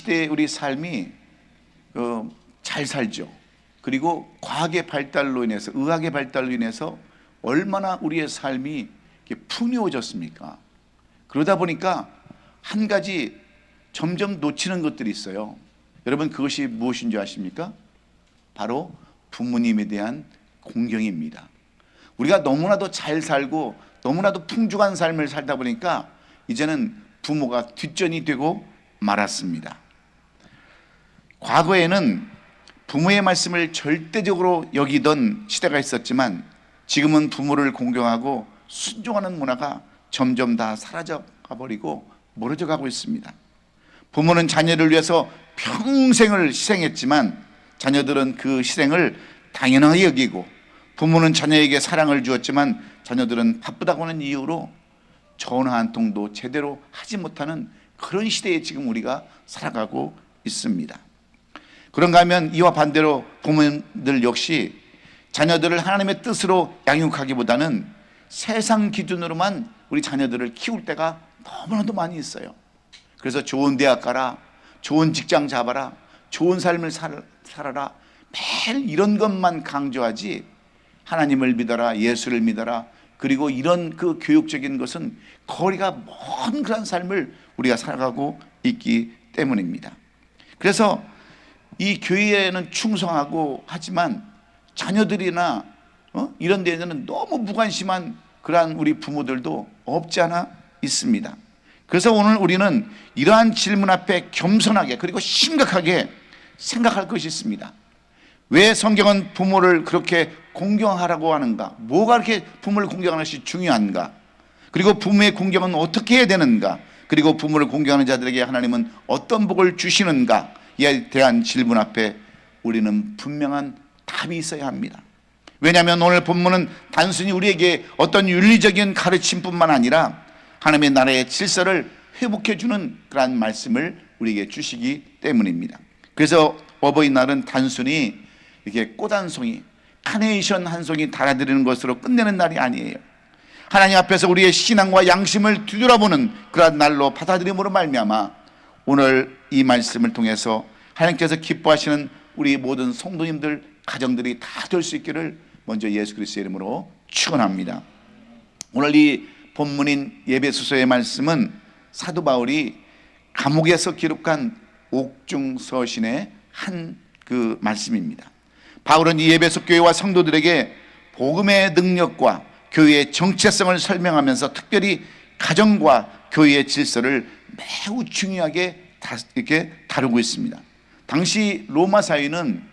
시대의 우리 삶이 잘 살죠. 그리고 과학의 발달로 인해서, 의학의 발달로 인해서 얼마나 우리의 삶이 풍요해졌습니까? 그러다 보니까 한 가지 점점 놓치는 것들이 있어요. 여러분, 그것이 무엇인 줄 아십니까? 바로 부모님에 대한 공경입니다. 우리가 너무나도 잘 살고 너무나도 풍족한 삶을 살다 보니까 이제는 부모가 뒷전이 되고 말았습니다. 과거에는 부모의 말씀을 절대적으로 여기던 시대가 있었지만 지금은 부모를 공경하고 순종하는 문화가 점점 다 사라져 가버리고 멀어져 가고 있습니다. 부모는 자녀를 위해서 평생을 희생했지만 자녀들은 그 희생을 당연하게 여기고, 부모는 자녀에게 사랑을 주었지만 자녀들은 바쁘다고 하는 이유로 전화 한 통도 제대로 하지 못하는 그런 시대에 지금 우리가 살아가고 있습니다. 그런가 하면 이와 반대로 부모님들 역시 자녀들을 하나님의 뜻으로 양육하기보다는 세상 기준으로만 우리 자녀들을 키울 때가 너무나도 많이 있어요. 그래서 좋은 대학 가라, 좋은 직장 잡아라, 좋은 삶을 살아라, 매일 이런 것만 강조하지 하나님을 믿어라, 예수를 믿어라, 그리고 이런 그 교육적인 것은 거리가 먼 그런 삶을 우리가 살아가고 있기 때문입니다. 그래서 이 교회에는 충성하고 하지만 자녀들이나 이런 데에는 너무 무관심한 그러한 우리 부모들도 없지 않아 있습니다. 그래서 오늘 우리는 이러한 질문 앞에 겸손하게 그리고 심각하게 생각할 것이 있습니다. 왜 성경은 부모를 그렇게 공경하라고 하는가? 뭐가 그렇게 부모를 공경하는 것이 중요한가? 그리고 부모의 공경은 어떻게 해야 되는가? 그리고 부모를 공경하는 자들에게 하나님은 어떤 복을 주시는가? 이에 대한 질문 앞에 우리는 분명한 답이 있어야 합니다. 왜냐하면 오늘 본문은 단순히 우리에게 어떤 윤리적인 가르침뿐만 아니라 하나님의 나라의 질서를 회복해주는 그러한 말씀을 우리에게 주시기 때문입니다. 그래서 어버이날은 단순히 이렇게 꽃 한 송이, 카네이션 한 송이 달아드리는 것으로 끝내는 날이 아니에요. 하나님 앞에서 우리의 신앙과 양심을 뒤돌아보는 그러한 날로 받아들임으로 말미암아 오늘 이 말씀을 통해서 하나님께서 기뻐하시는 우리 모든 성도님들, 가정들이 다 될 수 있기를 먼저 예수 그리스도의 이름으로 축원합니다. 오늘 이 본문인 에베소서의 말씀은 사도 바울이 감옥에서 기록한 옥중서신의 한 그 말씀입니다. 바울은 이 에베소 교회와 성도들에게 복음의 능력과 교회의 정체성을 설명하면서 특별히 가정과 교회의 질서를 매우 중요하게 이렇게 다루고 있습니다. 당시 로마 사회는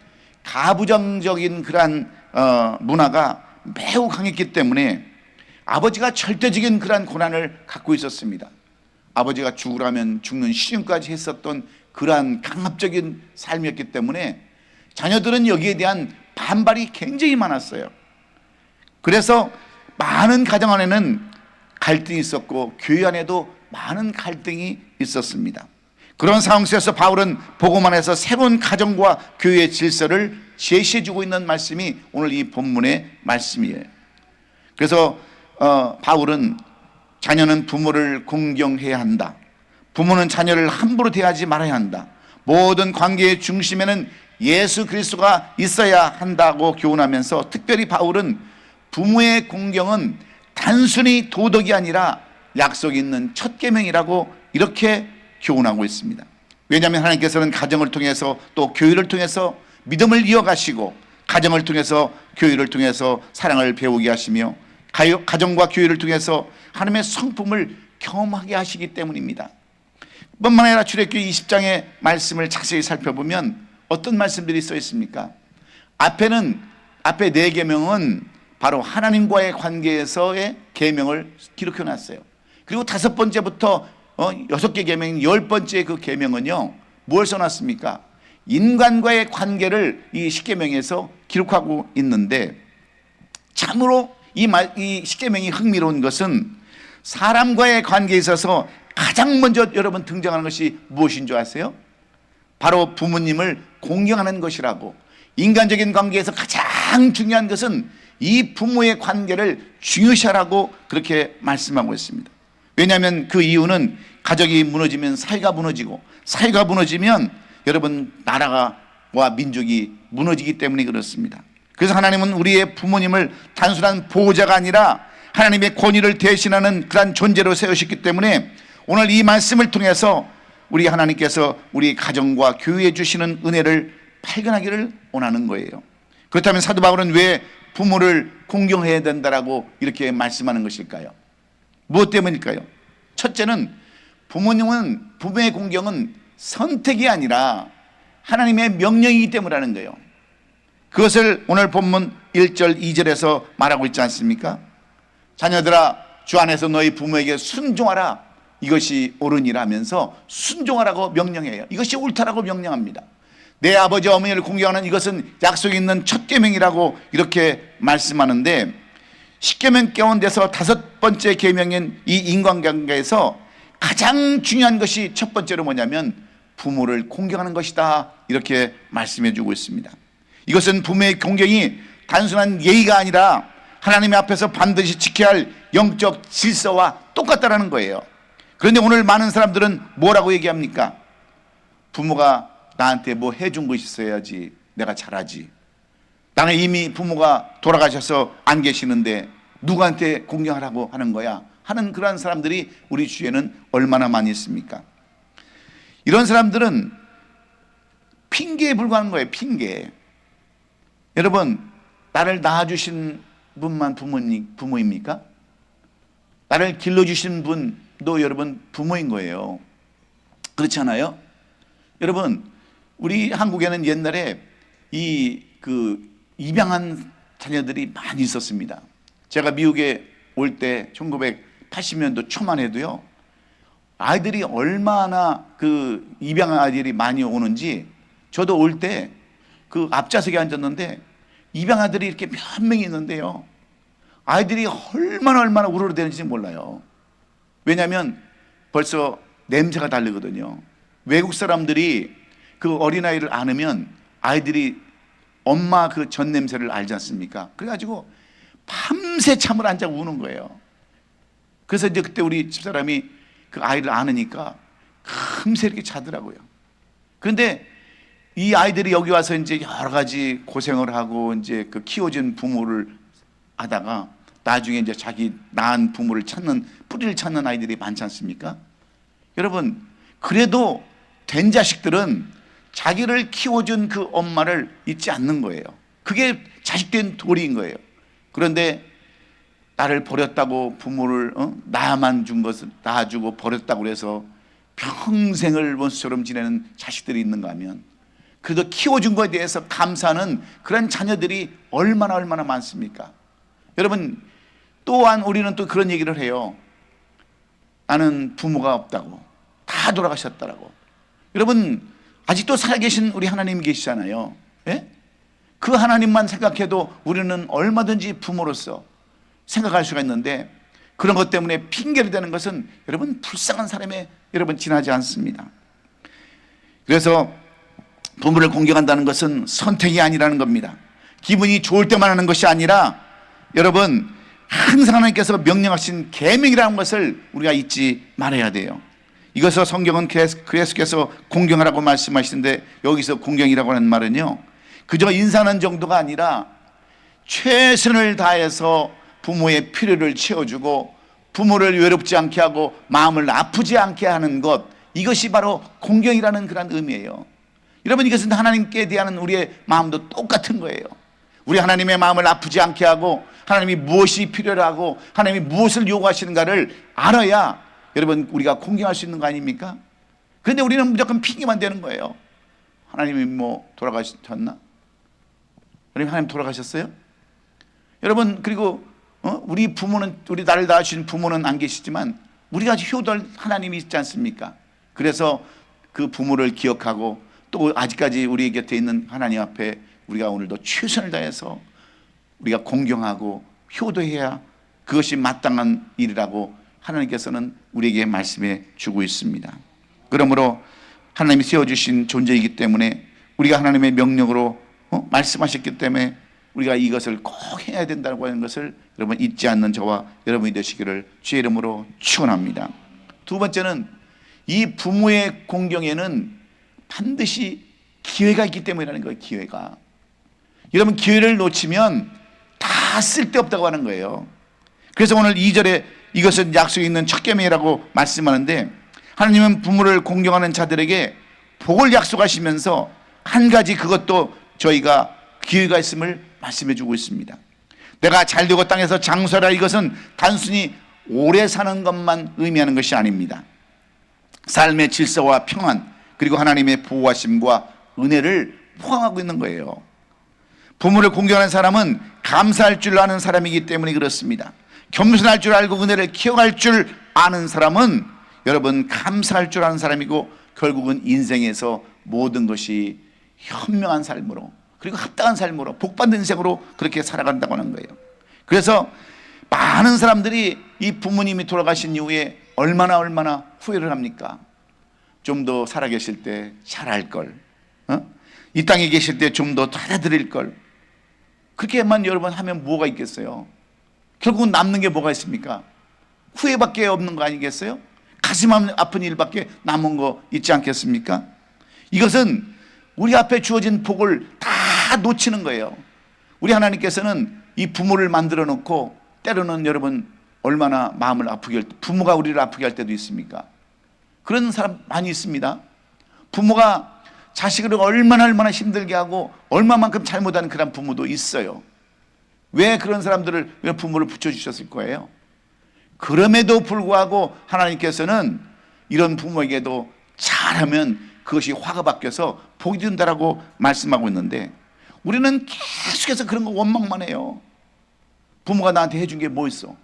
가부장적인 그러한 문화가 매우 강했기 때문에 아버지가 절대적인 그러한 권한을 갖고 있었습니다. 아버지가 죽으라면 죽는 시중까지 했었던 그러한 강압적인 삶이었기 때문에 자녀들은 여기에 대한 반발이 굉장히 많았어요. 그래서 많은 가정 안에는 갈등이 있었고 교회 안에도 많은 갈등이 있었습니다. 그런 상황 속에서 바울은 복음 안에서 새로운 가정과 교회의 질서를 제시해주고 있는 말씀이 오늘 이 본문의 말씀이에요. 그래서 바울은 자녀는 부모를 공경해야 한다. 부모는 자녀를 함부로 대하지 말아야 한다. 모든 관계의 중심에는 예수 그리스도가 있어야 한다고 교훈하면서 특별히 바울은 부모의 공경은 단순히 도덕이 아니라 약속이 있는 첫 계명이라고 이렇게 교훈하고 있습니다. 왜냐하면 하나님께서는 가정을 통해서 또 교회를 통해서 믿음을 이어가시고 가정을 통해서 교회를 통해서 사랑을 배우게 하시며 가정과 교회를 통해서 하나님의 성품을 경험하게 하시기 때문입니다. 뿐만 아니라 출애굽기 20장의 말씀을 자세히 살펴보면 어떤 말씀들이 써 있습니까? 앞에 4계명은 바로 하나님과의 관계에서의 계명을 기록해 놨어요. 그리고 5번째부터 6개 계명, 10번째 그 계명은요, 뭘 써놨습니까? 인간과의 관계를 이 10계명에서 기록하고 있는데, 참으로 이 10계명이 흥미로운 것은 사람과의 관계에 있어서 가장 먼저 여러분 등장하는 것이 무엇인 줄 아세요? 바로 부모님을 공경하는 것이라고. 인간적인 관계에서 가장 중요한 것은 이 부모의 관계를 중요시하라고 그렇게 말씀하고 있습니다. 왜냐하면 그 이유는 가족이 무너지면 사회가 무너지고, 사회가 무너지면 여러분 나라와 민족이 무너지기 때문에 그렇습니다. 그래서 하나님은 우리의 부모님을 단순한 보호자가 아니라 하나님의 권위를 대신하는 그런 존재로 세우셨기 때문에 오늘 이 말씀을 통해서 우리 하나님께서 우리 가정과 교회에 주시는 은혜를 발견하기를 원하는 거예요. 그렇다면 사도 바울은 왜 부모를 공경해야 된다라고 이렇게 말씀하는 것일까요? 무엇 때문일까요? 첫째는 부모의 공경은 선택이 아니라 하나님의 명령이기 때문이라는 거예요. 그것을 오늘 본문 1절 2절에서 말하고 있지 않습니까? 자녀들아 주 안에서 너희 부모에게 순종하라, 이것이 옳으니라면서 순종하라고 명령해요. 이것이 옳다라고 명령합니다. 내 아버지 어머니를 공경하는 이것은 약속이 있는 첫 계명이라고 이렇게 말씀하는데, 10계명 가운데서 5번째 계명인 이 인간관계에서 가장 중요한 것이 첫 번째로 뭐냐면 부모를 공경하는 것이다, 이렇게 말씀해 주고 있습니다. 이것은 부모의 공경이 단순한 예의가 아니라 하나님 앞에서 반드시 지켜야 할 영적 질서와 똑같다라는 거예요. 그런데 오늘 많은 사람들은 뭐라고 얘기합니까? 부모가 나한테 뭐 해준 것이 있어야지 내가 잘하지, 나는 이미 부모가 돌아가셔서 안 계시는데 누구한테 공경하라고 하는 거야 하는 그러한 사람들이 우리 주위에는 얼마나 많이 있습니까? 이런 사람들은 핑계에 불과한 거예요. 핑계. 여러분, 나를 낳아주신 분만 부모입니까? 나를 길러주신 분도 여러분 부모인 거예요. 그렇지 않아요? 여러분, 우리 한국에는 옛날에 입양한 자녀들이 많이 있었습니다. 제가 미국에 올 때 1980년도 초만 해도요, 아이들이 얼마나 입양한 아이들이 많이 오는지, 저도 올 때 그 앞좌석에 앉았는데 입양 아들이 이렇게 몇 명이 있는데요, 아이들이 얼마나 우르르대는지 몰라요. 왜냐하면 벌써 냄새가 다르거든요. 외국 사람들이 그 어린아이를 안으면 아이들이 엄마 그 전 냄새를 알지 않습니까? 그래가지고 밤새 잠을 안 자고 우는 거예요. 그래서 이제 그때 우리 집사람이 그 아이를 안으니까 금세 이렇게 자더라고요. 그런데 이 아이들이 여기 와서 이제 여러 가지 고생을 하고 이제 그 키워준 부모를 하다가 나중에 이제 자기 낳은 부모를 뿌리를 찾는 아이들이 많지 않습니까? 여러분, 그래도 된 자식들은 자기를 키워준 그 엄마를 잊지 않는 거예요. 그게 자식된 도리인 거예요. 그런데 나를 버렸다고 부모를 나만 준 것을 낳아주고 버렸다고 해서 평생을 원수처럼 지내는 자식들이 있는가 하면, 그래도 키워준 것에 대해서 감사하는 그런 자녀들이 얼마나 많습니까? 여러분, 또한 우리는 또 그런 얘기를 해요. 나는 부모가 없다고, 다 돌아가셨다라고. 여러분, 아직도 살아계신 우리 하나님이 계시잖아요. 예? 그 하나님만 생각해도 우리는 얼마든지 부모로서 생각할 수가 있는데, 그런 것 때문에 핑계를 대는 것은 여러분 불쌍한 사람에 여러분 지나지 않습니다. 그래서 부모를 공경한다는 것은 선택이 아니라는 겁니다. 기분이 좋을 때만 하는 것이 아니라 여러분 항상 하나님께서 명령하신 계명이라는 것을 우리가 잊지 말아야 돼요. 이것을 성경은 계속해서 공경하라고 말씀하시는데, 여기서 공경이라고 하는 말은요, 그저 인사하는 정도가 아니라 최선을 다해서 부모의 필요를 채워주고 부모를 외롭지 않게 하고 마음을 아프지 않게 하는 것, 이것이 바로 공경이라는 그런 의미예요. 여러분, 이것은 하나님께 대한 우리의 마음도 똑같은 거예요. 우리 하나님의 마음을 아프지 않게 하고 하나님이 무엇이 필요하고 하나님이 무엇을 요구하시는가를 알아야 여러분 우리가 공경할 수 있는 거 아닙니까? 그런데 우리는 무조건 핑계만 대는 거예요. 하나님이 뭐 돌아가셨나? 하나님 돌아가셨어요? 여러분, 그리고 우리 부모는, 우리 나를 낳아주신 부모는 안 계시지만 우리가 효도할 하나님이 있지 않습니까? 그래서 그 부모를 기억하고 또 아직까지 우리 곁에 있는 하나님 앞에 우리가 오늘도 최선을 다해서 우리가 공경하고 효도해야 그것이 마땅한 일이라고 하나님께서는 우리에게 말씀해 주고 있습니다. 그러므로 하나님이 세워주신 존재이기 때문에, 우리가 하나님의 명령으로 말씀하셨기 때문에 우리가 이것을 꼭 해야 된다고 하는 것을 여러분 잊지 않는 저와 여러분이 되시기를 주의 이름으로 축원합니다. 두 번째는 이 부모의 공경에는 반드시 기회가 있기 때문이라는 거예요. 기회가. 여러분, 기회를 놓치면 다 쓸데없다고 하는 거예요. 그래서 오늘 2절에 이것은 약속이 있는 첫 계명이라고 말씀하는데, 하나님은 부모를 공경하는 자들에게 복을 약속하시면서 한 가지, 그것도 저희가 기회가 있음을 말씀해 주고 있습니다. 내가 잘되고 땅에서 장수하라, 이것은 단순히 오래 사는 것만 의미하는 것이 아닙니다. 삶의 질서와 평안, 그리고 하나님의 보호하심과 은혜를 포함하고 있는 거예요. 부모를 공경하는 사람은 감사할 줄 아는 사람이기 때문에 그렇습니다. 겸손할 줄 알고 은혜를 기억할 줄 아는 사람은 여러분 감사할 줄 아는 사람이고, 결국은 인생에서 모든 것이 현명한 삶으로, 그리고 합당한 삶으로, 복받는 인생으로 그렇게 살아간다고 하는 거예요. 그래서 많은 사람들이 이 부모님이 돌아가신 이후에 얼마나 후회를 합니까? 좀 더 살아계실 때 잘할 걸, 이 땅에 계실 때 좀 더 잘해드릴 걸. 그렇게만 여러분 하면 뭐가 있겠어요? 결국은 남는 게 뭐가 있습니까? 후회밖에 없는 거 아니겠어요? 가슴 아픈 일밖에 남은 거 있지 않겠습니까? 이것은 우리 앞에 주어진 복을 다 놓치는 거예요. 우리 하나님께서는 이 부모를 만들어 놓고, 때로는 여러분 얼마나 마음을 아프게 할 때, 부모가 우리를 아프게 할 때도 있습니까? 그런 사람 많이 있습니다. 부모가 자식을 얼마나 힘들게 하고 얼마만큼 잘못하는 그런 부모도 있어요. 왜 그런 사람들을, 왜 부모를 붙여주셨을 거예요? 그럼에도 불구하고 하나님께서는 이런 부모에게도 잘하면 그것이 화가 바뀌어서 복이 된다라고 말씀하고 있는데, 우리는 계속해서 그런 거 원망만 해요. 부모가 나한테 해준 게 뭐 있어?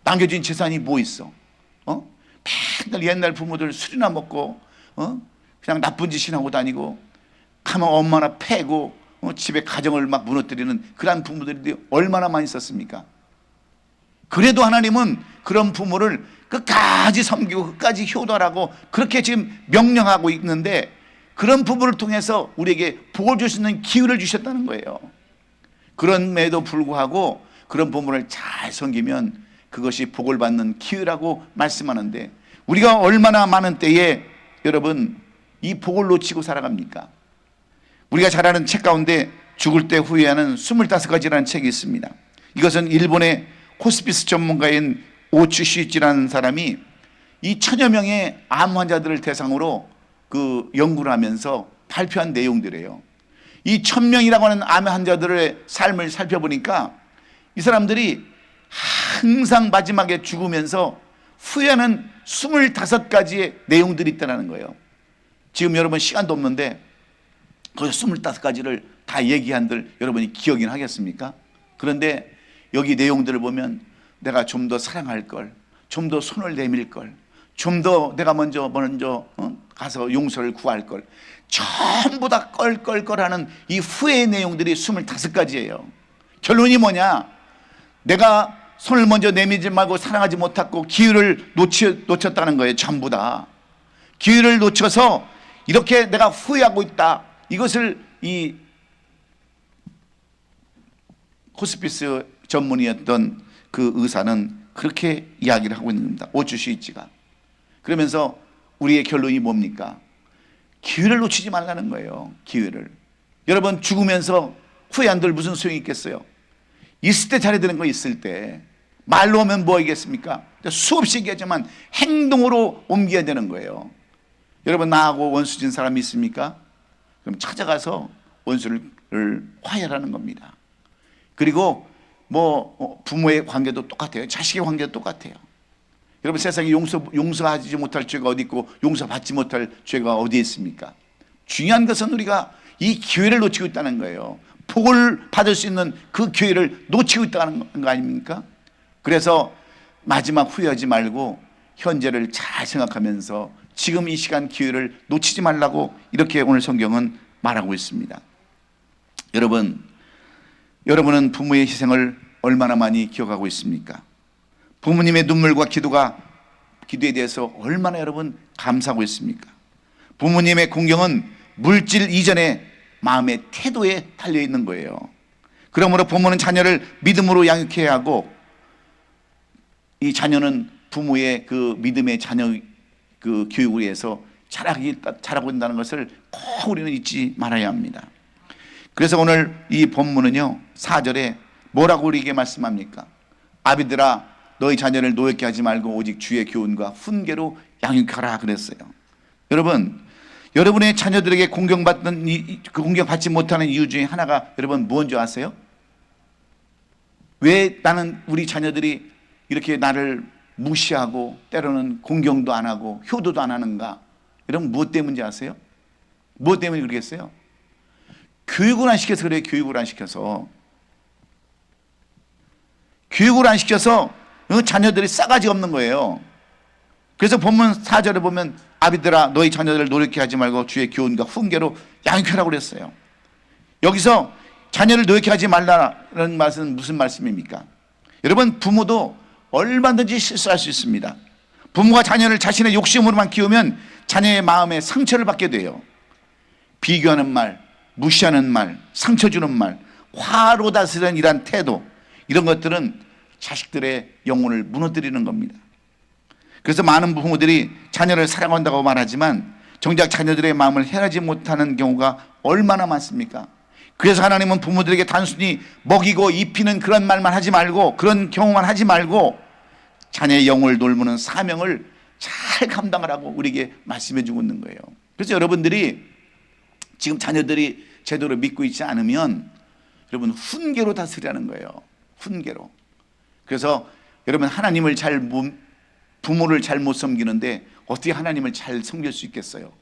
남겨진 재산이 뭐 있어? 맨날 옛날 부모들 술이나 먹고 그냥 나쁜 짓이나 하고 다니고, 가면 엄마나 패고 집에 가정을 막 무너뜨리는 그런 부모들이 얼마나 많이 있었습니까? 그래도 하나님은 그런 부모를 끝까지 섬기고 끝까지 효도하라고 그렇게 지금 명령하고 있는데, 그런 부모를 통해서 우리에게 복을 줄 수 있는 기회를 주셨다는 거예요. 그럼에도 불구하고 그런 부모를 잘 섬기면 그것이 복을 받는 기회라고 말씀하는데, 우리가 얼마나 많은 때에 여러분 이 복을 놓치고 살아갑니까? 우리가 잘 아는 책 가운데 죽을 때 후회하는 25가지라는 책이 있습니다. 이것은 일본의 호스피스 전문가인 오츠 시이치라는 사람이 이 1000여 명의 암 환자들을 대상으로 그 연구를 하면서 발표한 내용들이에요. 이 1000명이라고 하는 암 환자들의 삶을 살펴보니까 이 사람들이 항상 마지막에 죽으면서 후회하는 25가지의 내용들이 있다는 거예요. 지금 여러분 시간도 없는데 그 25가지를 다 얘기한들 여러분이 기억이나 하겠습니까? 그런데 여기 내용들을 보면 내가 좀 더 사랑할 걸, 좀 더 손을 내밀 걸, 좀 더 내가 먼저 가서 용서를 구할 걸, 전부 다 껄껄껄하는 이 후회의 내용들이 25가지예요. 결론이 뭐냐? 내가 손을 먼저 내밀지 말고 사랑하지 못했고 기회를 놓쳤다는 거예요. 전부 다 기회를 놓쳐서 이렇게 내가 후회하고 있다. 이것을 이 호스피스 전문의였던 그 의사는 그렇게 이야기를 하고 있는 겁니다. 오츠 시이치가. 그러면서 우리의 결론이 뭡니까? 기회를 놓치지 말라는 거예요. 기회를. 여러분 죽으면서 후회 안 될 무슨 소용이 있겠어요? 있을 때 잘해야 되는 거 있을 때. 말로 하면 뭐이겠습니까? 수없이 얘기하지만 행동으로 옮겨야 되는 거예요. 여러분 나하고 원수진 사람이 있습니까? 그럼 찾아가서 원수를 화해하는 겁니다. 그리고 부모의 관계도 똑같아요. 자식의 관계도 똑같아요. 여러분 세상에 용서하지 못할 죄가 어디 있고 용서받지 못할 죄가 어디에 있습니까? 중요한 것은 우리가 이 기회를 놓치고 있다는 거예요. 복을 받을 수 있는 그 기회를 놓치고 있다는 거 아닙니까? 그래서 마지막 후회하지 말고 현재를 잘 생각하면서 지금 이 시간 기회를 놓치지 말라고 이렇게 오늘 성경은 말하고 있습니다. 여러분은 부모의 희생을 얼마나 많이 기억하고 있습니까? 부모님의 눈물과 기도에 대해서 얼마나 여러분 감사하고 있습니까? 부모님의 공경은 물질 이전에 마음의 태도에 달려 있는 거예요. 그러므로 부모는 자녀를 믿음으로 양육해야 하고, 이 자녀는 부모의 그 믿음의 자녀 그 교육을 위해서 잘하고 있다는 것을 꼭 우리는 잊지 말아야 합니다. 그래서 오늘 이 본문은요 4절에 뭐라고 우리에게 말씀합니까? 아비들아 너희 자녀를 노엽게 하지 말고 오직 주의 교훈과 훈계로 양육하라 그랬어요. 여러분의 자녀들에게 공경받지 못하는 이유 중에 하나가 여러분 뭔지 아세요? 왜 우리 자녀들이 이렇게 나를 무시하고 때로는 공경도 안 하고 효도도 안 하는가? 여러분 무엇 때문인지 아세요? 무엇 때문에 그러겠어요? 교육을 안 시켜서 그래요. 교육을 안 시켜서 자녀들이 싸가지 없는 거예요. 그래서 본문 4절에 보면 아비들아 너희 자녀들을 노력해 하지 말고 주의 교훈과 훈계로 양육하라고 그랬어요. 여기서 자녀를 노력해 하지 말라는 말은 무슨 말씀입니까? 여러분 부모도 얼마든지 실수할 수 있습니다. 부모가 자녀를 자신의 욕심으로만 키우면 자녀의 마음에 상처를 받게 돼요. 비교하는 말, 무시하는 말, 상처 주는 말, 화로 다스리는 이런 태도, 이런 것들은 자식들의 영혼을 무너뜨리는 겁니다. 그래서 많은 부모들이 자녀를 사랑한다고 말하지만 정작 자녀들의 마음을 헤아리지 못하는 경우가 얼마나 많습니까? 그래서 하나님은 부모들에게 단순히 먹이고 입히는 그런 말만 하지 말고, 그런 경우만 하지 말고 자녀의 영혼을 돌보는 사명을 잘 감당하라고 우리에게 말씀해 주고 있는 거예요. 그래서 여러분들이 지금 자녀들이 제대로 믿고 있지 않으면 여러분 훈계로 다스리라는 거예요. 훈계로. 그래서 여러분 부모를 잘 못 섬기는데 어떻게 하나님을 잘 섬길 수 있겠어요?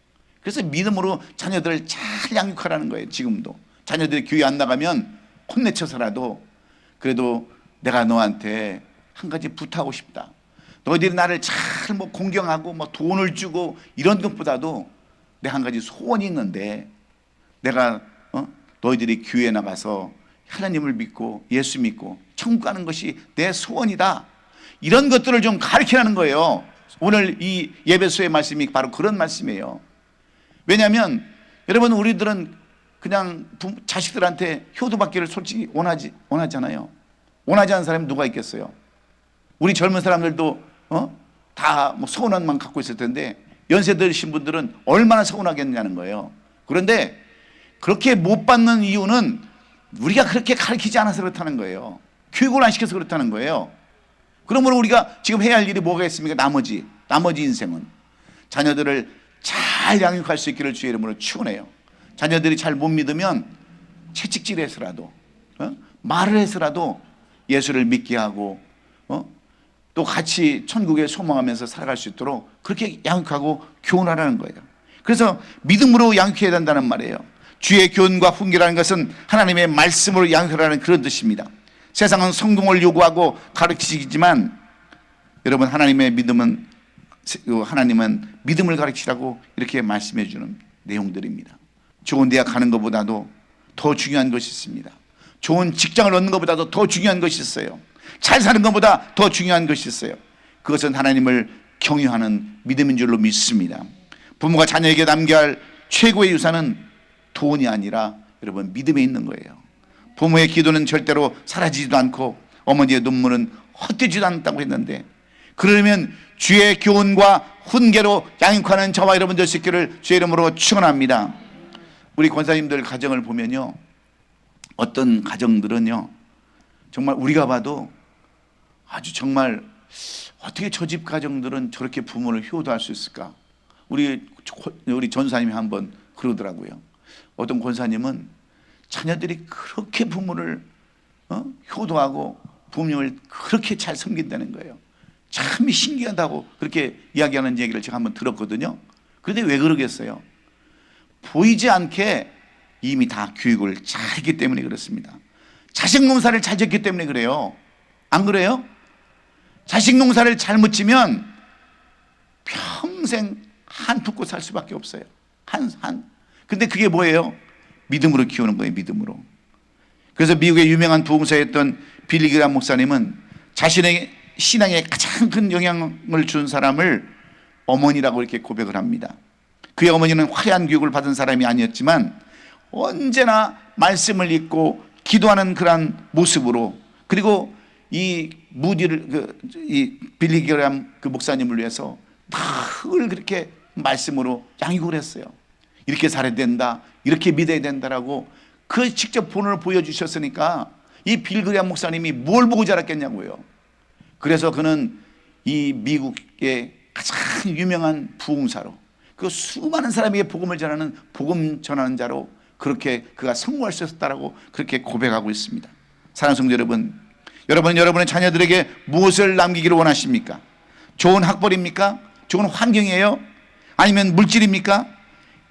그래서 믿음으로 자녀들을 잘 양육하라는 거예요. 지금도 자녀들이 교회 안 나가면 혼내쳐서라도 그래도 내가 너한테 한 가지 부탁하고 싶다. 너희들이 나를 잘 공경하고 돈을 주고 이런 것보다도 내 한 가지 소원이 있는데, 내가 너희들이 교회에 나가서 하나님을 믿고 예수 믿고 천국 가는 것이 내 소원이다. 이런 것들을 좀 가르치라는 거예요. 오늘 이 예배소의 말씀이 바로 그런 말씀이에요. 왜냐하면 여러분 우리들은 그냥 자식들한테 효도받기를 솔직히 원하잖아요. 원하지 않는 사람이 누가 있겠어요? 우리 젊은 사람들도 다 서운함만 갖고 있을 텐데 연세 드신 분들은 얼마나 서운하겠냐는 거예요. 그런데 그렇게 못 받는 이유는 우리가 그렇게 가르치지 않아서 그렇다는 거예요. 교육을 안 시켜서 그렇다는 거예요. 그러므로 우리가 지금 해야 할 일이 뭐가 있습니까? 나머지 인생은 자녀들을 잘 양육할 수 있기를 주의 이름으로 축원해요. 자녀들이 잘 못 믿으면 채찍질해서라도 말을 해서라도 예수를 믿게 하고 또 같이 천국에 소망하면서 살아갈 수 있도록 그렇게 양육하고 교훈하라는 거예요. 그래서 믿음으로 양육해야 된다는 말이에요. 주의 교훈과 훈계라는 것은 하나님의 말씀으로 양육하라는 그런 뜻입니다. 세상은 성공을 요구하고 가르치지만 여러분 하나님은 믿음을 가르치라고 이렇게 말씀해 주는 내용들입니다. 좋은 대학 가는 것보다도 더 중요한 것이 있습니다. 좋은 직장을 얻는 것보다도 더 중요한 것이 있어요. 잘 사는 것보다 더 중요한 것이 있어요. 그것은 하나님을 경유하는 믿음인 줄로 믿습니다. 부모가 자녀에게 남겨야 할 최고의 유산은 돈이 아니라 여러분 믿음에 있는 거예요. 부모의 기도는 절대로 사라지지도 않고 어머니의 눈물은 헛되지도 않다고 했는데, 그러면 주의 교훈과 훈계로 양육하는 저와 여러분 될 수 있기를 주의 이름으로 축원합니다. 우리 권사님들 가정을 보면요, 어떤 가정들은요 정말 우리가 봐도 아주 정말 어떻게 저 집 가정들은 저렇게 부모를 효도할 수 있을까? 우리 전사님이 한번 그러더라고요. 어떤 권사님은 자녀들이 그렇게 부모를 효도하고 부모님을 그렇게 잘 섬긴다는 거예요. 참 신기하다고 그렇게 이야기하는 얘기를 제가 한번 들었거든요. 그런데 왜 그러겠어요? 보이지 않게 이미 다 교육을 잘 했기 때문에 그렇습니다. 자식 농사를 잘 짓기 때문에 그래요. 안 그래요? 자식 농사를 잘못 지면 평생 한풀고 살 수밖에 없어요. 근데 그게 뭐예요? 믿음으로 키우는 거예요. 믿음으로. 그래서 미국의 유명한 부흥사였던 빌리 그레이엄 목사님은 자신의 신앙에 가장 큰 영향을 준 사람을 어머니라고 이렇게 고백을 합니다. 그의 어머니는 화려한 교육을 받은 사람이 아니었지만 언제나 말씀을 읽고 기도하는 그런 모습으로, 그리고 이 빌리 그레이엄 그 목사님을 위해서 늘 그렇게 말씀으로 양육을 했어요. 이렇게 살아야 된다, 이렇게 믿어야 된다라고 그 직접 본을 보여주셨으니까 이 빌그리암 목사님이 뭘 보고 자랐겠냐고요. 그래서 그는 이 미국의 가장 유명한 부흥사로, 그 수많은 사람에게 복음을 전하는 복음 전하는 자로 그렇게 그가 성공할 수 있었다라고 그렇게 고백하고 있습니다. 사랑하는 성도 여러분, 여러분은 여러분의 자녀들에게 무엇을 남기기를 원하십니까? 좋은 학벌입니까? 좋은 환경이에요? 아니면 물질입니까?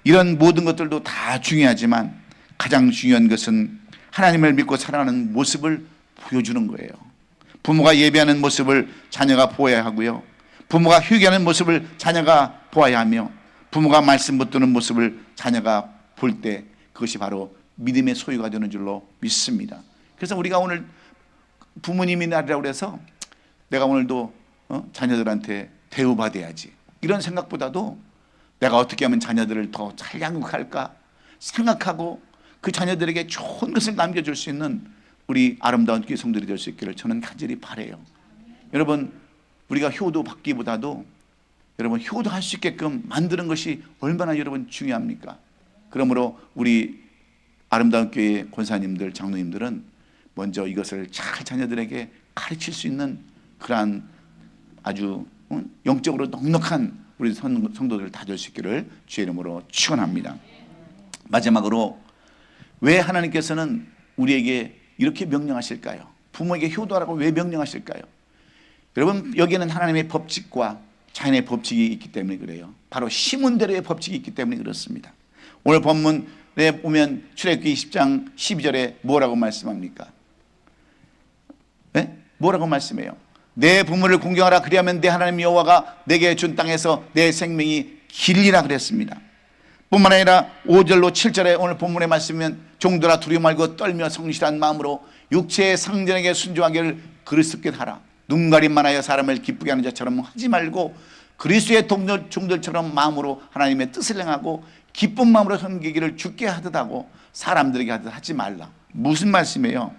이런 모든 것들도 다 중요하지만 가장 중요한 것은 하나님을 믿고 살아가는 모습을 보여주는 거예요. 부모가 예배하는 모습을 자녀가 보아야 하고요, 부모가 회개하는 모습을 자녀가 보아야 하며, 부모가 말씀 붙드는 모습을 자녀가 볼 때 그것이 바로 믿음의 소유가 되는 줄로 믿습니다. 그래서 우리가 오늘 부모님의 날이라고 해서 내가 오늘도 자녀들한테 대우받아야지 이런 생각보다도 내가 어떻게 하면 자녀들을 더 잘 양육할까 생각하고 그 자녀들에게 좋은 것을 남겨줄 수 있는 우리 아름다운 교회 성도들이 될 수 있기를 저는 간절히 바라요. 여러분, 우리가 효도 받기보다도 여러분 효도할 수 있게끔 만드는 것이 얼마나 여러분 중요합니까? 그러므로 우리 아름다운 교회 권사님들, 장로님들은 먼저 이것을 잘 자녀들에게 가르칠 수 있는 그러한 아주 영적으로 넉넉한 우리 성도들 다 될 수 있기를 주의 이름으로 축원합니다. 마지막으로 왜 하나님께서는 우리에게 이렇게 명령하실까요? 부모에게 효도하라고 왜 명령하실까요? 여러분, 여기에는 하나님의 법칙과 자연의 법칙이 있기 때문에 그래요. 바로 심은대로의 법칙이 있기 때문에 그렇습니다. 오늘 본문에 보면 출애굽기 20장 12절에 뭐라고 말씀합니까? 네? 뭐라고 말씀해요? 내 부모를 공경하라, 그리하면 내 하나님 여호와가 내게 준 땅에서 내 생명이 길리라 그랬습니다. 뿐만 아니라 5절로 7절에 오늘 본문의 말씀은 종들아 두려워 말고 떨며 성실한 마음으로 육체의 상전에게 순종하기를 그리스도께 하라. 눈가림만 하여 사람을 기쁘게 하는 자처럼 하지 말고 그리스도의 종들처럼 마음으로 하나님의 뜻을 행하고 기쁜 마음으로 섬기기를 주께 하듯 하고 사람들에게 하듯 하지 말라. 무슨 말씀이에요?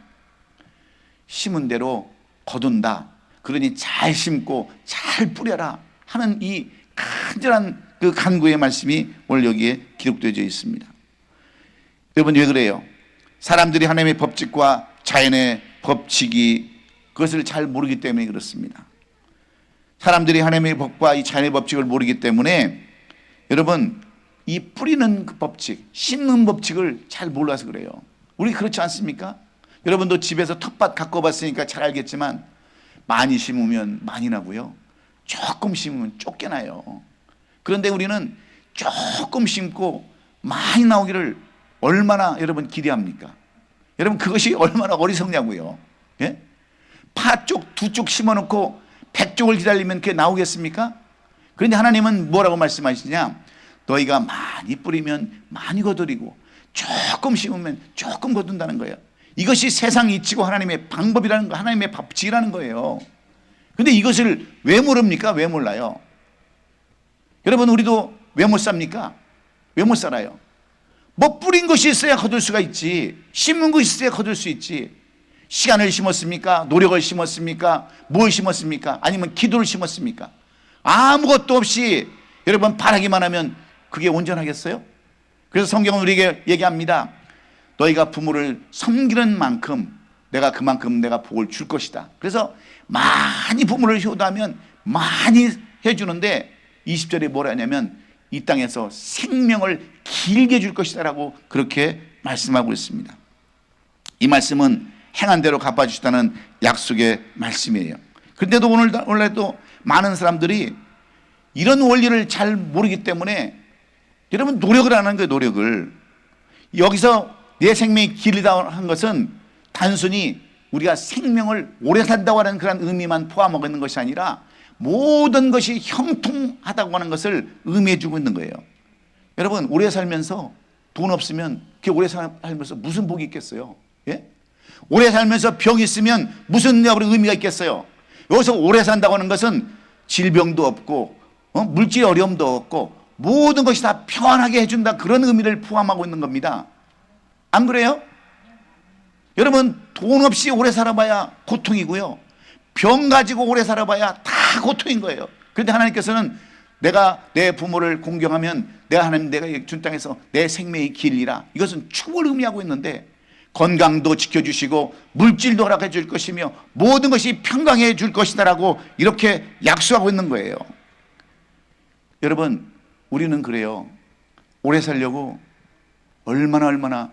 심은 대로 거둔다. 그러니 잘 심고 잘 뿌려라 하는 이 간절한 그 간구의 말씀이 오늘 여기에 기록되어 있습니다. 여러분, 왜 그래요? 사람들이 하나님의 법칙과 자연의 법칙이 그것을 잘 모르기 때문에 그렇습니다. 사람들이 하나님의 법과 이 자연의 법칙을 모르기 때문에 여러분, 이 뿌리는 그 법칙, 심는 법칙을 잘 몰라서 그래요. 우리 그렇지 않습니까? 여러분도 집에서 텃밭 갖고 봤으니까 잘 알겠지만 많이 심으면 많이 나고요, 조금 심으면 쫓겨나요. 그런데 우리는 조금 심고 많이 나오기를 얼마나 여러분 기대합니까? 여러분, 그것이 얼마나 어리석냐고요. 예? 파 쪽, 두 쪽 심어놓고 100쪽을 기다리면 그게 나오겠습니까? 그런데 하나님은 뭐라고 말씀하시냐? 너희가 많이 뿌리면 많이 거두리고 조금 심으면 조금 거둔다는 거예요. 이것이 세상 이치고 하나님의 방법이라는 거, 하나님의 법칙이라는 거예요. 그런데 이것을 왜 모릅니까? 왜 몰라요? 여러분, 우리도 왜 못 삽니까? 왜 못 살아요? 뭐 뿌린 것이 있어야 거둘 수가 있지, 심은 것이 있어야 거둘 수 있지. 시간을 심었습니까? 노력을 심었습니까? 뭘 심었습니까? 아니면 기도를 심었습니까? 아무것도 없이 여러분 바라기만 하면 그게 온전하겠어요? 그래서 성경은 우리에게 얘기합니다. 너희가 부모를 섬기는 만큼 내가 그만큼 내가 복을 줄 것이다. 그래서 많이 부모를 효도하면 많이 해주는데 20절에 뭐라 하냐면 이 땅에서 생명을 길게 줄 것이다 라고 그렇게 말씀하고 있습니다. 이 말씀은 행한 대로 갚아주시다는 약속의 말씀이에요. 그런데도 오늘도 많은 사람들이 이런 원리를 잘 모르기 때문에 여러분 노력을 안 하는 거예요. 노력을. 여기서 내 생명이 길다 한 것은 단순히 우리가 생명을 오래 산다고 하는 그런 의미만 포함하고 있는 것이 아니라 모든 것이 형통하다고 하는 것을 의미해 주고 있는 거예요. 여러분, 오래 살면서 돈 없으면 그 오래 살면서 무슨 복이 있겠어요? 예? 오래 살면서 병이 있으면 무슨 의미가 있겠어요? 여기서 오래 산다고 하는 것은 질병도 없고 물질 어려움도 없고 모든 것이 다 평안하게 해준다, 그런 의미를 포함하고 있는 겁니다. 안 그래요? 여러분, 돈 없이 오래 살아봐야 고통이고요, 병 가지고 오래 살아봐야 다 고통인 거예요. 그런데 하나님께서는 내가 내 부모를 공경하면 내가 하나님 내가 준 땅에서 내 생명의 길이라. 이것은 축복을 의미하고 있는데 건강도 지켜주시고 물질도 허락해 줄 것이며 모든 것이 평강해 줄 것이다라고 이렇게 약속하고 있는 거예요. 여러분, 우리는 그래요. 오래 살려고 얼마나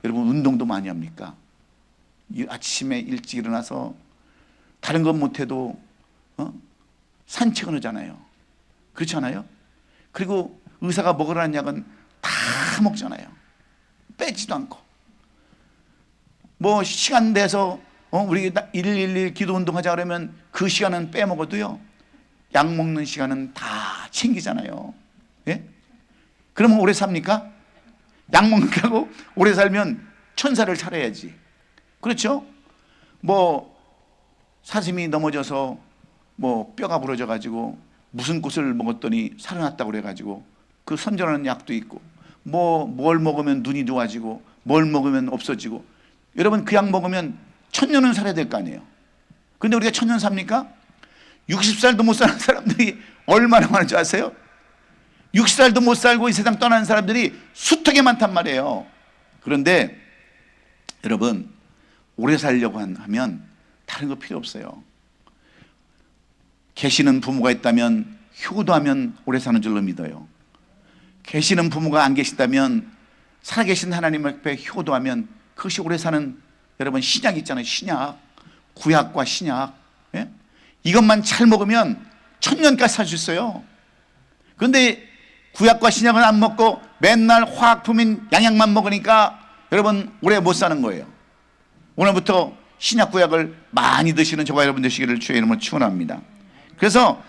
여러분 운동도 많이 합니까? 아침에 일찍 일어나서 다른 건 못해도 산책은 하잖아요. 그렇지 않아요? 그리고 의사가 먹으라는 약은 다 먹잖아요. 빼지도 않고. 뭐 시간 돼서 우리 111 기도 운동하자 그러면 그 시간은 빼먹어도요, 약 먹는 시간은 다 챙기잖아요. 예? 그러면 오래 삽니까? 약 먹는 거하고 오래 살면 천사를 차려야지. 그렇죠? 뭐 사슴이 넘어져서 뭐 뼈가 부러져 가지고 무슨 꽃을 먹었더니 살아났다고 그래 가지고 그 선전하는 약도 있고, 뭐 뭘 먹으면 눈이 좋아지고 뭘 먹으면 없어지고. 여러분, 그 약 먹으면 1000년은 살아야 될 거 아니에요. 근데 우리가 1000년 삽니까? 60살도 못 사는 사람들이 얼마나 많은지 아세요? 60살도 못 살고 이 세상 떠나는 사람들이 숱하게 많단 말이에요. 그런데 여러분, 오래 살려고 하면 다른 거 필요 없어요. 계시는 부모가 있다면 효도하면 오래 사는 줄로 믿어요. 계시는 부모가 안 계시다면 살아계신 하나님 앞에 효도하면 그것이 오래 사는, 여러분, 신약 있잖아요. 신약, 구약과 신약. 예? 이것만 잘 먹으면 1000년까지 살 수 있어요. 그런데 구약과 신약은 안 먹고 맨날 화학품인 양약만 먹으니까 여러분 오래 못 사는 거예요. 오늘부터 신약 구약을 많이 드시는 저와 여러분 되시기를 주의 이름으로 축원합니다. 그래서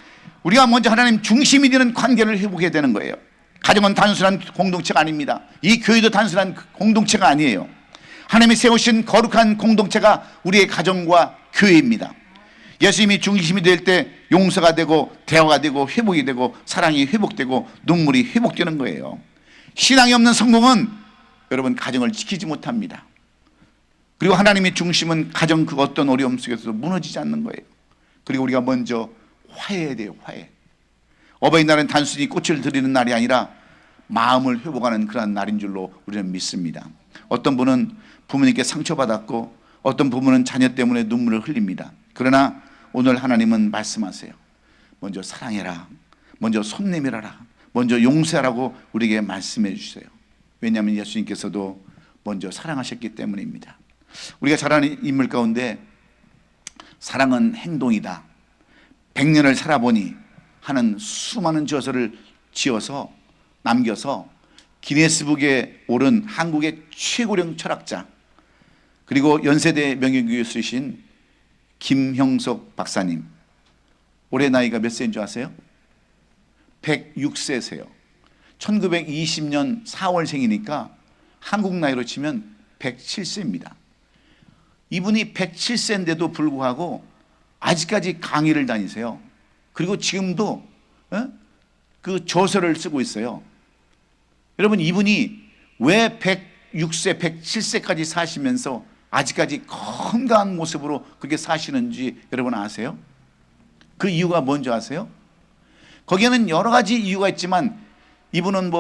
우리가 먼저 하나님 중심이 되는 관계를 회복해야 되는 거예요. 가정은 단순한 공동체가 아닙니다. 이 교회도 단순한 공동체가 아니에요. 하나님이 세우신 거룩한 공동체가 우리의 가정과 교회입니다. 예수님이 중심이 될 때 용서가 되고 대화가 되고 회복이 되고 사랑이 회복되고 눈물이 회복되는 거예요. 신앙이 없는 성공은 여러분 가정을 지키지 못합니다. 그리고 하나님의 중심은 가정 그 어떤 어려움 속에서도 무너지지 않는 거예요. 그리고 우리가 먼저 화해해야 돼요. 화해. 어버이날은 단순히 꽃을 드리는 날이 아니라 마음을 회복하는 그런 날인 줄로 우리는 믿습니다. 어떤 분은 부모님께 상처받았고 어떤 부모는 자녀 때문에 눈물을 흘립니다. 그러나 오늘 하나님은 말씀하세요. 먼저 사랑해라, 먼저 손 내밀어라, 먼저 용서하라고 우리에게 말씀해 주세요. 왜냐하면 예수님께서도 먼저 사랑하셨기 때문입니다. 우리가 잘 아는 인물 가운데 사랑은 행동이다, 100년을 살아보니 하는 수많은 저서를 지어서 남겨서 기네스북에 오른 한국의 최고령 철학자, 그리고 연세대 명예교수이신 김형석 박사님, 올해 나이가 몇 세인 줄 아세요? 106세세요. 1920년 4월생이니까 한국 나이로 치면 107세입니다. 이분이 107세인데도 불구하고 아직까지 강의를 다니세요. 그리고 지금도 그 저서를 쓰고 있어요. 여러분, 이분이 왜 106세, 107세까지 사시면서 아직까지 건강한 모습으로 그렇게 사시는지 여러분 아세요? 그 이유가 뭔지 아세요? 거기에는 여러 가지 이유가 있지만 이분은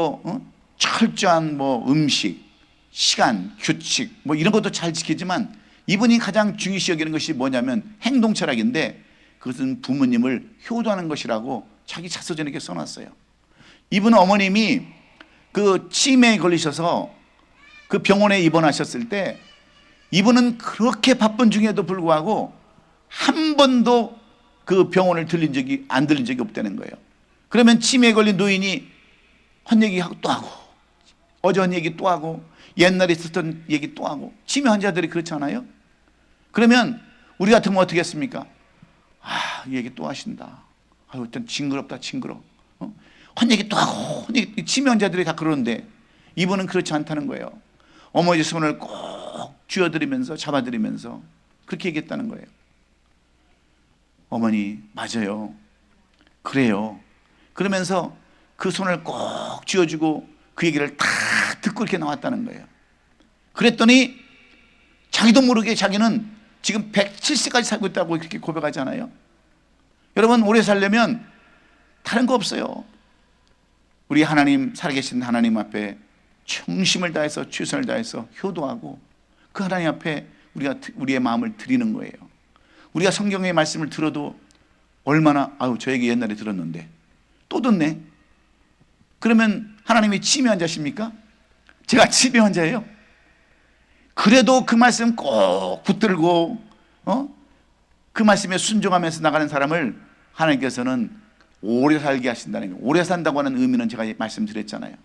철저한 음식, 시간, 규칙 이런 것도 잘 지키지만 이분이 가장 중요시 여기는 것이 뭐냐면 행동 철학인데, 그것은 부모님을 효도하는 것이라고 자기 자서전에 이렇게 써놨어요. 이분 어머님이 그 치매에 걸리셔서 그 병원에 입원하셨을 때 이분은 그렇게 바쁜 중에도 불구하고 한 번도 그 병원을 안 들린 적이 없다는 거예요. 그러면 치매에 걸린 노인이 한 얘기하고 또 하고, 어제 한 얘기 또 하고, 옛날에 있었던 얘기 또 하고. 치매 환자들이 그렇잖아요. 그러면 우리 같으면 어떻게 했습니까? 이 얘기 또 하신다. 일단 징그럽다, 징그러. 한 얘기 또 하고. 치매 환자들이 다 그러는데 이분은 그렇지 않다는 거예요. 어머니 손을 꼭 쥐어드리면서 잡아드리면서 그렇게 얘기했다는 거예요. 어머니, 맞아요. 그래요. 그러면서 그 손을 꼭 쥐어주고 그 얘기를 다 듣고 이렇게 나왔다는 거예요. 그랬더니 자기도 모르게 자기는 지금 107세까지 살고 있다고 그렇게 고백하잖아요. 여러분, 오래 살려면 다른 거 없어요. 우리 하나님, 살아계신 하나님 앞에 충심을 다해서 최선을 다해서 효도하고 그 하나님 앞에 우리가 우리의 마음을 드리는 거예요. 우리가 성경의 말씀을 들어도 얼마나 저 얘기 옛날에 들었는데 또 듣네. 그러면 하나님이 치매 환자십니까? 제가 치매 환자예요. 그래도 그 말씀 꼭 붙들고 그 말씀에 순종하면서 나가는 사람을 하나님께서는 오래 살게 하신다는 거예요. 오래 산다고 하는 의미는 제가 말씀드렸잖아요.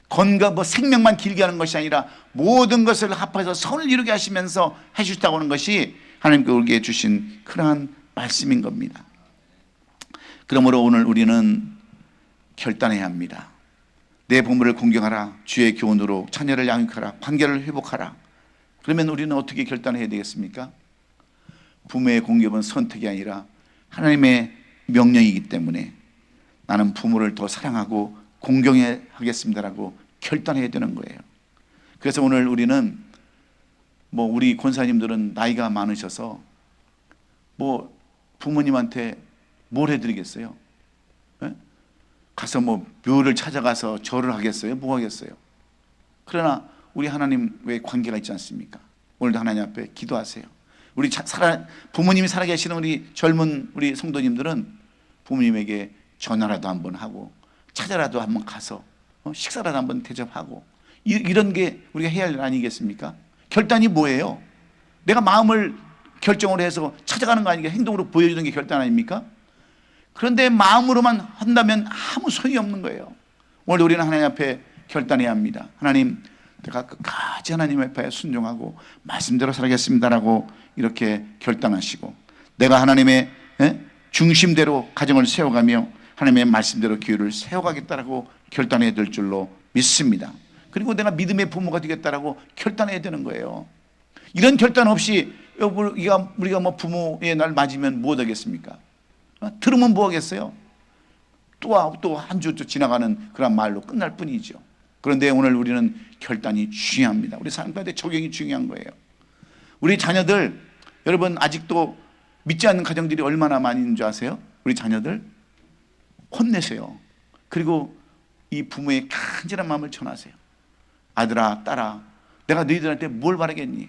건강, 생명만 길게 하는 것이 아니라 모든 것을 합해서 선을 이루게 하시면서 해주셨다고 하는 것이 하나님께 우리에게 주신 그러한 말씀인 겁니다. 그러므로 오늘 우리는 결단해야 합니다. 내 부모를 공경하라. 주의 교훈으로 자녀를 양육하라. 관계를 회복하라. 그러면 우리는 어떻게 결단해야 되겠습니까? 부모의 공경은 선택이 아니라 하나님의 명령이기 때문에 나는 부모를 더 사랑하고 공경해야 하겠습니다라고 결단해야 되는 거예요. 그래서 오늘 우리는 우리 권사님들은 나이가 많으셔서 부모님한테 뭘 해드리겠어요? 네? 가서 묘를 찾아가서 절을 하겠어요? 뭐 하겠어요? 그러나 우리 하나님의 관계가 있지 않습니까? 오늘도 하나님 앞에 기도하세요. 우리 부모님이 살아계시는 우리 젊은 우리 성도님들은 부모님에게 전화라도 한번 하고 찾아라도 한번 가서 식사라도 한번 대접하고 이런 게 우리가 해야 할 일 아니겠습니까? 결단이 뭐예요? 내가 마음을 결정을 해서 찾아가는 거 아니겠습니까? 행동으로 보여주는 게 결단 아닙니까? 그런데 마음으로만 한다면 아무 소용이 없는 거예요. 오늘 우리는 하나님 앞에 결단해야 합니다. 하나님, 내가 끝까지 하나님 앞에 순종하고 말씀대로 살아겠습니다라고 이렇게 결단하시고 내가 하나님의 중심대로 가정을 세워가며 하나님의 말씀대로 교회를 세워가겠다라고 결단해야 될 줄로 믿습니다. 그리고 내가 믿음의 부모가 되겠다라고 결단해야 되는 거예요. 이런 결단 없이 우리가 부모의 날 맞으면 뭐 하겠습니까? 들으면 뭐 하겠어요? 또 한 주 지나가는 그런 말로 끝날 뿐이죠. 그런데 오늘 우리는 결단이 중요합니다. 우리 삶 가운데 적용이 중요한 거예요. 우리 자녀들, 여러분 아직도 믿지 않는 가정들이 얼마나 많이 있는 줄 아세요? 우리 자녀들 혼내세요. 그리고 이 부모의 간절한 마음을 전하세요. 아들아, 딸아, 내가 너희들한테 뭘 바라겠니?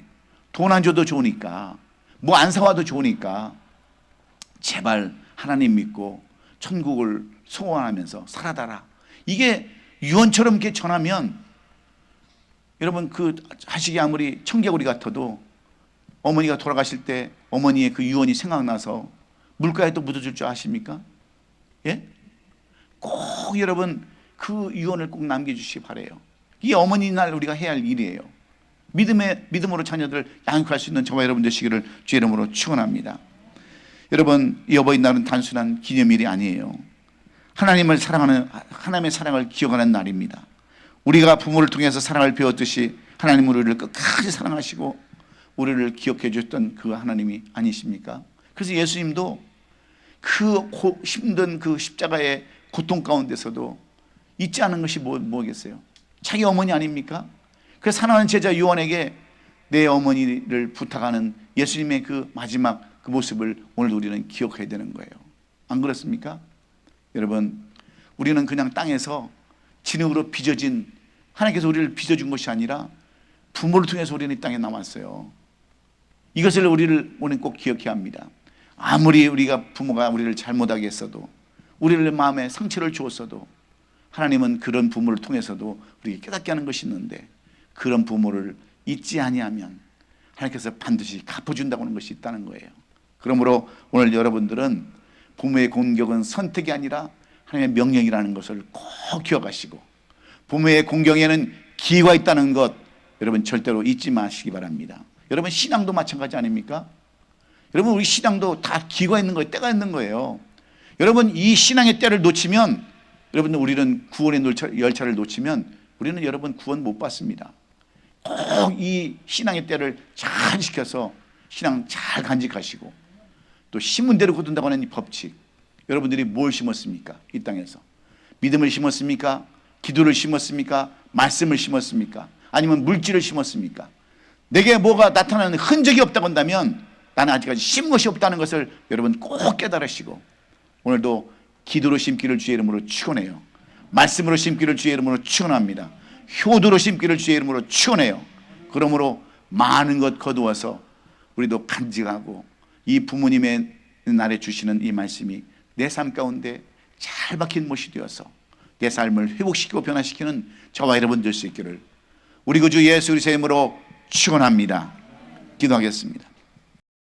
돈 안 줘도 좋으니까, 뭐 안 사와도 좋으니까 제발 하나님 믿고 천국을 소원하면서 살아다라. 이게 유언처럼 이렇게 전하면 여러분 그 자식이 아무리 청개구리 같아도 어머니가 돌아가실 때 어머니의 그 유언이 생각나서 물가에 또 묻어줄 줄 아십니까? 예? 꼭 여러분 그 유언을 꼭 남겨주시기 바라요. 이게 어머니 날 우리가 해야 할 일이에요. 믿음으로 자녀들 양육할 수 있는 저와 여러분 되시기를 주의 이름으로 축원합니다. 여러분, 이 어버이날은 단순한 기념일이 아니에요. 하나님을 사랑하는, 하나님의 사랑을 기억하는 날입니다. 우리가 부모를 통해서 사랑을 배웠듯이 하나님은 우리를 끝까지 사랑하시고 우리를 기억해 주셨던 그 하나님이 아니십니까? 그래서 예수님도 그 힘든 그 십자가의 고통 가운데서도 잊지 않은 것이 뭐겠어요? 자기 어머니 아닙니까? 그래서 사랑하는 제자 요한에게 내 어머니를 부탁하는 예수님의 그 마지막 그 모습을 오늘 우리는 기억해야 되는 거예요. 안 그렇습니까? 여러분, 우리는 그냥 땅에서 진흙으로 빚어진, 하나님께서 우리를 빚어준 것이 아니라 부모를 통해서 우리는 이 땅에 남았어요. 이것을 우리를 오늘 꼭 기억해야 합니다. 아무리 우리가 부모가 우리를 잘못하게 했어도, 우리를 마음에 상처를 주었어도 하나님은 그런 부모를 통해서도 우리에게 깨닫게 하는 것이 있는데 그런 부모를 잊지 아니하면 하나님께서 반드시 갚아준다고 하는 것이 있다는 거예요. 그러므로 오늘 여러분들은 부모의 공격은 선택이 아니라 하나님의 명령이라는 것을 꼭 기억하시고 부모의 공경에는 기회가 있다는 것 여러분 절대로 잊지 마시기 바랍니다. 여러분 신앙도 마찬가지 아닙니까? 여러분 우리 신앙도 다 기회가 있는 거예요. 때가 있는 거예요. 여러분 이 신앙의 때를 놓치면 여러분 우리는 구원의 열차를 놓치면 우리는 여러분 구원 못 받습니다. 꼭 이 신앙의 때를 잘 지켜서 신앙 잘 간직하시고 또 심은 대로 거둔다고 하는 이 법칙, 여러분들이 뭘 심었습니까? 이 땅에서 믿음을 심었습니까? 기도를 심었습니까? 말씀을 심었습니까? 아니면 물질을 심었습니까? 내게 뭐가 나타나는 흔적이 없다고 한다면 나는 아직까지 심은 것이 없다는 것을 여러분 꼭 깨달으시고 오늘도 기도로 심기를 주의 이름으로 축원해요. 말씀으로 심기를 주의 이름으로 축원합니다. 효도로 심기를 주의 이름으로 축원해요. 그러므로 많은 것 거두어서 우리도 간직하고 이 부모님의 날에 주시는 이 말씀이 내 삶 가운데 잘 박힌 못이 되어서 내 삶을 회복시키고 변화시키는 저와 여러분 될 수 있기를 우리 구주 예수 그리스도의 이름으로 축원합니다. 기도하겠습니다.